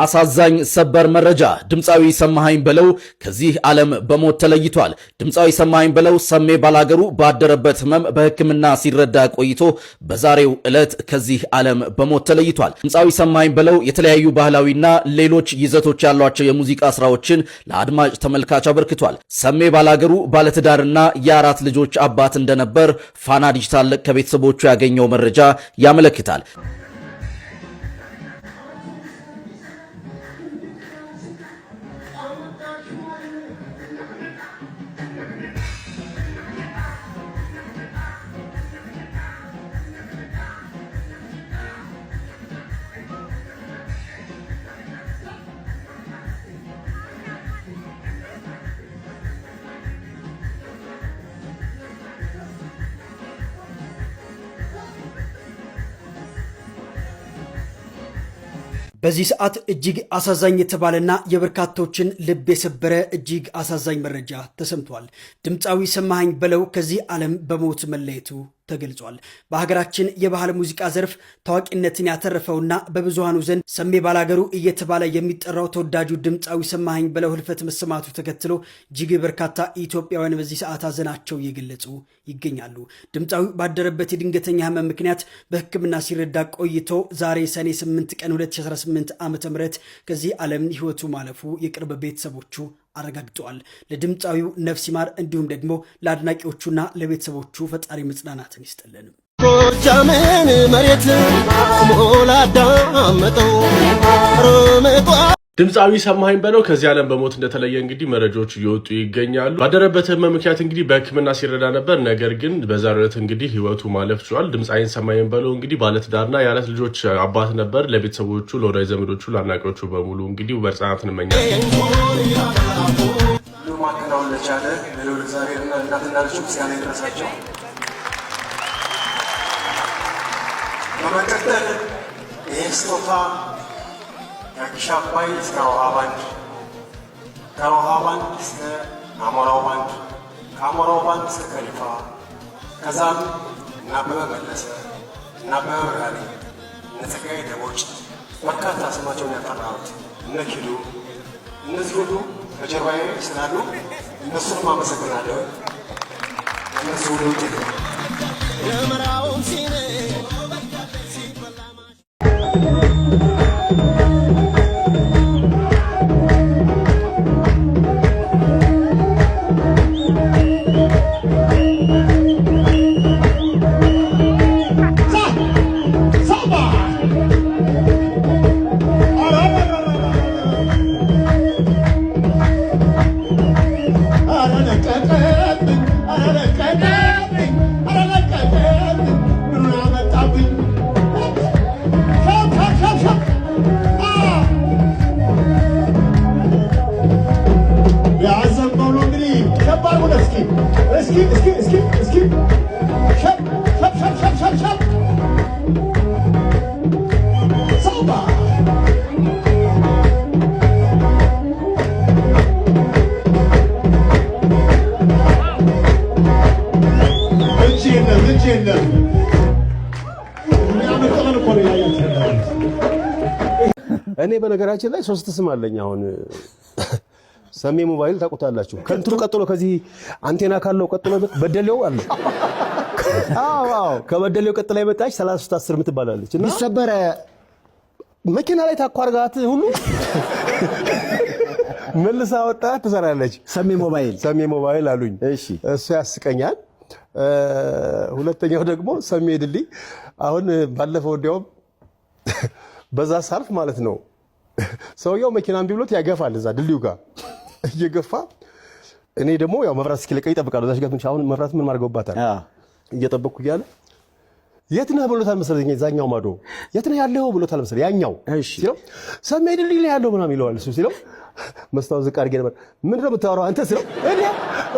አሳዛኝ ሰበር መረጃ ድምፃዊ ሰማሃኝ በለው ከዚህ ዓለም በሞት ተለይቷል። ድምፃዊ ሰማሃኝ በለው ሰሜ ባላገሩ ባደረበት ህመም በሕክምና ሲረዳ ቆይቶ በዛሬው ዕለት ከዚህ ዓለም በሞት ተለይቷል። ድምፃዊ ሰማሃኝ በለው የተለያዩ ባህላዊና ሌሎች ይዘቶች ያሏቸው የሙዚቃ ስራዎችን ለአድማጭ ተመልካች አበርክቷል። ሰሜ ባላገሩ ባለትዳርና የአራት ልጆች አባት እንደነበር ፋና ዲጂታል ከቤተሰቦቹ ያገኘው መረጃ ያመለክታል። በዚህ ሰዓት እጅግ አሳዛኝ የተባለና የበርካቶችን ልብ የሰበረ እጅግ አሳዛኝ መረጃ ተሰምቷል። ድምፃዊ ሰማሃኝ በለው ከዚህ ዓለም በሞት መለየቱ ተገልጿል። በሀገራችን የባህል ሙዚቃ ዘርፍ ታዋቂነትን ያተረፈውና በብዙሃኑ ዘንድ ሰሜ ባላገሩ እየተባለ የሚጠራው ተወዳጁ ድምፃዊ ሰማሃኝ በለው ህልፈት መሰማቱ ተከትሎ እጅግ በርካታ ኢትዮጵያውያን በዚህ ሰዓት ሀዘናቸው እየገለጹ ይገኛሉ። ድምፃዊ ባደረበት የድንገተኛ ህመም ምክንያት በሕክምና ሲረዳ ቆይቶ ዛሬ ሰኔ 8 ቀን 2018 ዓ.ም ከዚህ ዓለም ህይወቱ ማለፉ የቅርብ ቤተሰቦቹ አረጋግጠዋል። ለድምፃዊው ነፍስ ይማር እንዲሁም ደግሞ ለአድናቂዎቹና ለቤተሰቦቹ ፈጣሪ መጽናናትን ይስጥልን። ጎጃምን መሬት ሞላዳ መጠው ሮመቷ ድምፃዊ ሰማሃኝ በለው ከዚህ ዓለም በሞት እንደተለየ እንግዲህ መረጃዎች እየወጡ ይገኛሉ። ባደረበት ህመም ምክንያት እንግዲህ በሕክምና ሲረዳ ነበር። ነገር ግን በዛሬው ዕለት እንግዲህ ህይወቱ ማለፍ ችሏል። ድምፃዊ ሰማሃኝ በለው እንግዲህ ባለትዳርና የአራት ልጆች አባት ነበር። ለቤተሰቦቹ፣ ለወዳጅ ዘመዶቹ፣ ለአድናቂዎቹ በሙሉ እንግዲህ መጽናናትን እመኛለሁ። ማከናወን ለቻለ ለልዑል እግዚአብሔርና እናትና ልጆች ምስጋና ይድረሳቸው። በመቀጠል ይህ ስጦታ ከግሽ አባይ እስከ ሮሃ ባንድ፣ ከሮሃ ባንድ እስከ አሞራው ባንድ፣ ከአሞራው ባንድ እስከ ከሊፋ፣ ከዛም እና አበበ መለሰ እና አበበ ብርሃኔ፣ እነ ጸጋዬ ደቦጭ፣ በርካታ ስማቸውን ያጠራሁት እነ ኪዱ፣ እነዚህ ሁሉ በጀርባዬ ስላሉ እነሱንም አመሰግናለሁ። እነሱ ሁሉ ውጤት ነው። እኔ በነገራችን ላይ ሶስት ስም አለኝ። አሁን ሰሜ ሞባይል ታውቁታላችሁ። ከንትሩ ቀጥሎ ከዚህ አንቴና ካለው ቀጥሎ በደሌው አለ። አዎ ከበደሌው ቀጥላ የመጣች 3310 የምትባላለች እና ቢሰበረ መኪና ላይ ታቋርጋት ሁሉ መልሳ ወጣ ትሰራለች። ሰሜ ሞባይል አሉኝ። እሺ እሱ ያስቀኛል። ሁለተኛው ደግሞ ሰሜ ድልድይ። አሁን ባለፈው እንዲያውም በዛ ሳልፍ ማለት ነው ሰውየው መኪናን ቢብሎት ያገፋል እዛ ድልድዩ ጋር እየገፋ እኔ ደግሞ ያው መብራት እስኪለቀኝ እጠብቃለሁ። እዛሽ ጋር ምን አሁን መብራት ምን ማርገውባታል እየጠበቅኩ እያለ የት ነህ ብሎታል መሰለኝ። እዛኛው ማዶ የት ነህ ያለው ብሎታል መሰለኝ ያኛው። ሲለው ሰሜ ድልድይ ላይ ያለው ምናምን ይለዋል። እሱ ሲለው መስታወት ዝቅ አድርጌ ነበር ምንድን ነው የምታወራው አንተ ሲለው እኔ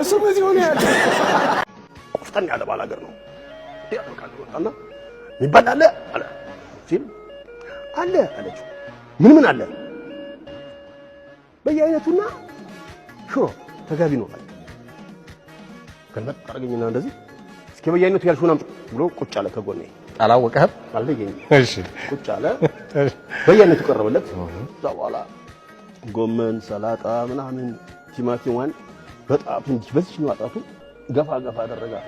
እሱም እዚህ ሆነ ያለ ቆፍጠን ያለ ባላገር ነው ያጠቃለውና ይባላል አለ ሲል አለ አለችው። ምን አለ? በየአይነቱና ሽሮ ተጋቢ ነው አለ። ከልበት አርገኝና እንደዚህ እስኪ በየአይነቱ ያልሽውን አምጡ ብሎ ቁጭ አለ ከጎኔ። አላወቀህም? አልለየኝ። እሺ ቁጭ አለ። በየአይነቱ ቀረበለት። እዛ በኋላ ጎመን፣ ሰላጣ ምናምን ቲማቲሟን በጣም እንዲህ በዚህ ነው አጣቱ ገፋ ገፋ አደረጋት።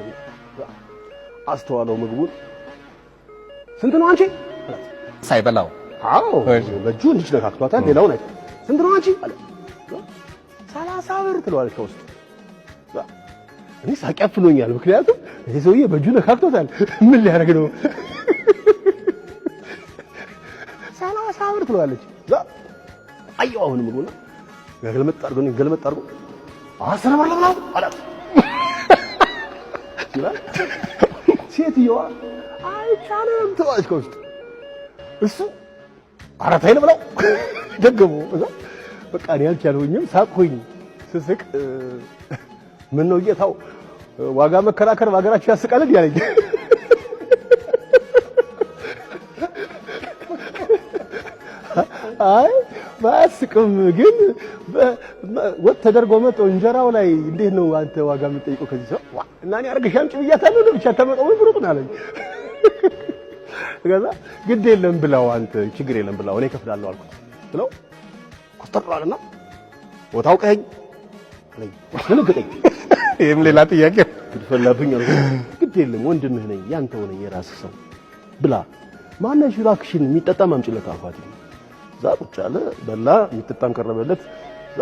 አስተዋለው ምግቡን። ስንት ነው አንቺ ሳይበላው? አዎ በእጁ እንዲህ ነካክቷታል። ሌላውን አይደል። ስንት ነው አንቺ አለ። 30 ብር ትለዋለች ከውስጥ። እኔ ሳቅ ያፍኖኛል፣ ምክንያቱም ይሄ ሰውዬ በእጁ ነካክቷታል። ምን ሊያደርግ ነው? 30 ብር ትለዋለች። አየው አሁን ምግቡና ገልመጥ አድርጎ 10 ብር ለብላው አላት። ሴትዮዋ አይቻልም ትለዋለች ከውስጥ። እሱ አራት አይል ብለው ደገሙ። በቃ እኔ አልቻለሁኝም፣ ሳቅሁኝ። ስስቅ ምን ነው ጌታው ዋጋ መከራከር በሀገራችን ያስቃል ያለኝ። አይ ባስቅም ግን ወጥ ተደርጎ መጥቶ እንጀራው ላይ እንዴት ነው አንተ ዋጋ የምትጠይቀው ከዚህ ሰው? እና እኔ አርገሽ አምጪ ብያታለሁ ነው ብቻ ተመጣው ብሩጥ ነው አለኝ። ከዛ ግድ የለም ብላው አንተ ችግር የለም ብላው እኔ እከፍላለሁ አልኩት ብለው ቆስጠራልና ቦታው ቀኝ አለኝ። ስለገጠኝ ይሄም ሌላ ጥያቄ ትፈላብኝ አልኩት። ግድ የለም ወንድምህ ነኝ ያንተው ነኝ የራስህ ሰው ብላ ማነሽ እባክሽን የሚጠጣም አምጪለት አልኳት። እዛ ቁጭ አለ በላ፣ የሚጠጣም ቀረበለት። እዛ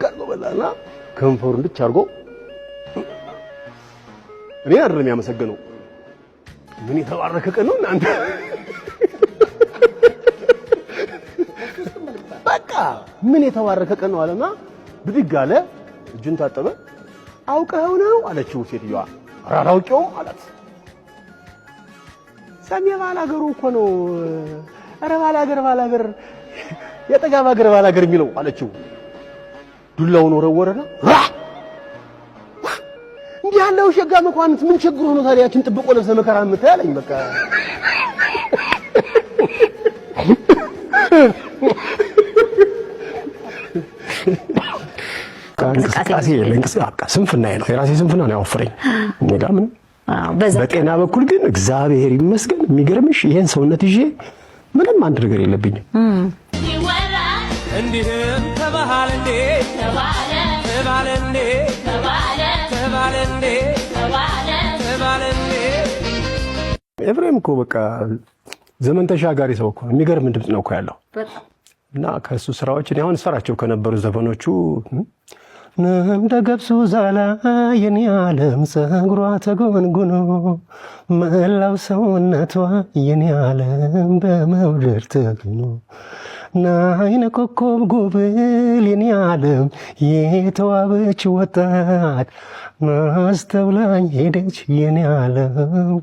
ቀርቦ በላና ከንፈሩ እንድች አድርጎ እኔ አይደለም ያመሰገነው። ምን የተባረከ ቀን ነው እናንተ! በቃ ምን የተባረከ ቀን ነው አለና ብድግ አለ። እጁን ታጠበ። አውቀኸው ነው አለችው ሴትዮዋ። ኧረ አላውቀውም አላት። ሰሜ ባላገሩ እኮ ነው። ኧረ ባላገር የጠጋብ ሀገር ባላገር የሚለው አለችው። ዱላውን ወረወረና እንዲህ ያለው ሸጋ መኳንንት ምን ችግር ሆኖ ታዲያችን ጥብቆ ለብሰ መከራ የምታይ አለኝ። በቃ እንቅስቃሴ ስንፍናዬ ነው፣ የራሴ ስንፍና ነው ያወፍረኝ። እኔ ጋር ምን በጤና በኩል ግን እግዚአብሔር ይመስገን የሚገርምሽ ይሄን ሰውነት ይዤ ምንም አንድ ነገር የለብኝም። እንዲህም ተባለ እንዴ ተባለ እንዴ ተባለ እንዴ ተባለ እንዴ። ኤፍሬም እኮ በቃ ዘመን ተሻጋሪ ሰው እኮ የሚገርም ድምፅ ነው እኮ ያለው እና ከእሱ ስራዎች እኔ አሁን እሰራቸው ከነበሩ ዘፈኖቹ እንደ ገብሱ ዛላ የኔ ዓለም ፀጉሯ ተጎንጉኖ መላው ሰውነቷ የኔ ዓለም በመውደድ ተግኖ ናይነ ኮከብ ጉብል የኔ ዓለም የተዋበች ወጣት ናስተውላኝ ሄደች የኔ ዓለም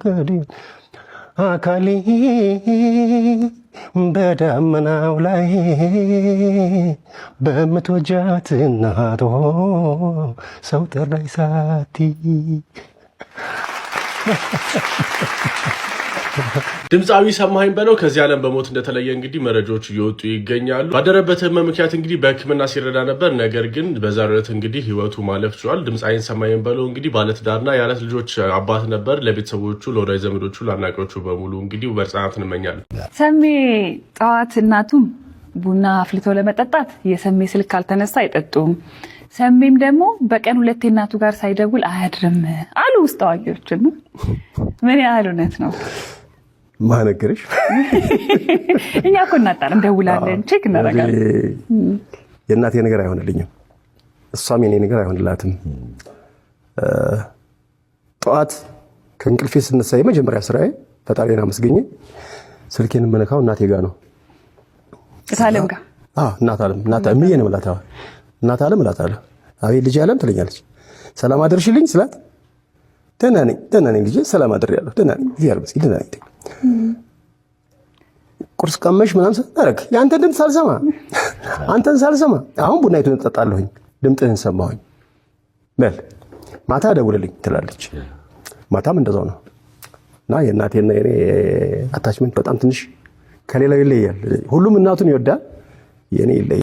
ገዴ አካሌ በዳመናው ላይ በምትወጃት እናቶ ሰው ጠራይ ሳቲ። ድምፃዊ ሰማኸኝ በለው ከዚህ ዓለም በሞት እንደተለየ እንግዲህ መረጃዎች እየወጡ ይገኛሉ። ባደረበት ህመም ምክንያት እንግዲህ በሕክምና ሲረዳ ነበር። ነገር ግን በዛሬው ዕለት እንግዲህ ህይወቱ ማለፍ ችሏል። ድምፃዊ ሰማኸኝ በለው እንግዲህ ባለትዳርና የአራት ልጆች አባት ነበር። ለቤተሰቦቹ፣ ለወዳጅ ዘመዶቹ፣ ለአድናቂዎቹ በሙሉ እንግዲህ መጽናናትን እንመኛለን። ሰሜ ጠዋት እናቱም ቡና አፍልቶ ለመጠጣት የሰሜ ስልክ ካልተነሳ አይጠጡም። ሰሜም ደግሞ በቀን 2 እናቱ ጋር ሳይደውል አያድርም አሉ ውስጥ አዋቂዎች። ምን ያህል እውነት ነው? ማነገርሽ እኛ እኮ እናጣለን፣ ደውላለን፣ ቼክ እናደርጋለን። የእናቴ ነገር አይሆንልኝም፣ እሷም የኔ ነገር አይሆንላትም። ጠዋት ከእንቅልፌ ስነሳ የመጀመሪያ ስራዬ ፈጣሪን አመስገኘ ስልኬን የምነካው እናቴ ጋር ነው። እታለም ጋር እናት አለም እምዬ ነው የምላት። እናት አለም እላታለሁ። አቤት ልጅ አለም ትለኛለች። ሰላም አደርሽልኝ ስላት ደህና ነኝ ልጄ፣ ሰላም አድሬያለሁ፣ ደህና ነኝ፣ እግዚአብሔር ይመስገን ደህና ነኝ። ቁርስ ቀመሽ ምናምን ሳደርግ የአንተን ድምፅ ሳልሰማ አንተን ሳልሰማ አሁን ቡናይቱን እጠጣለሁኝ፣ ድምፅህን ሰማሁኝ፣ በል ማታ ደውልልኝ ትላለች። ማታም እንደዛው ነው እና የእናቴና የኔ አታችመንት በጣም ትንሽ ከሌላው ይለያል። ሁሉም እናቱን ይወዳል፣ የኔ ይለያል።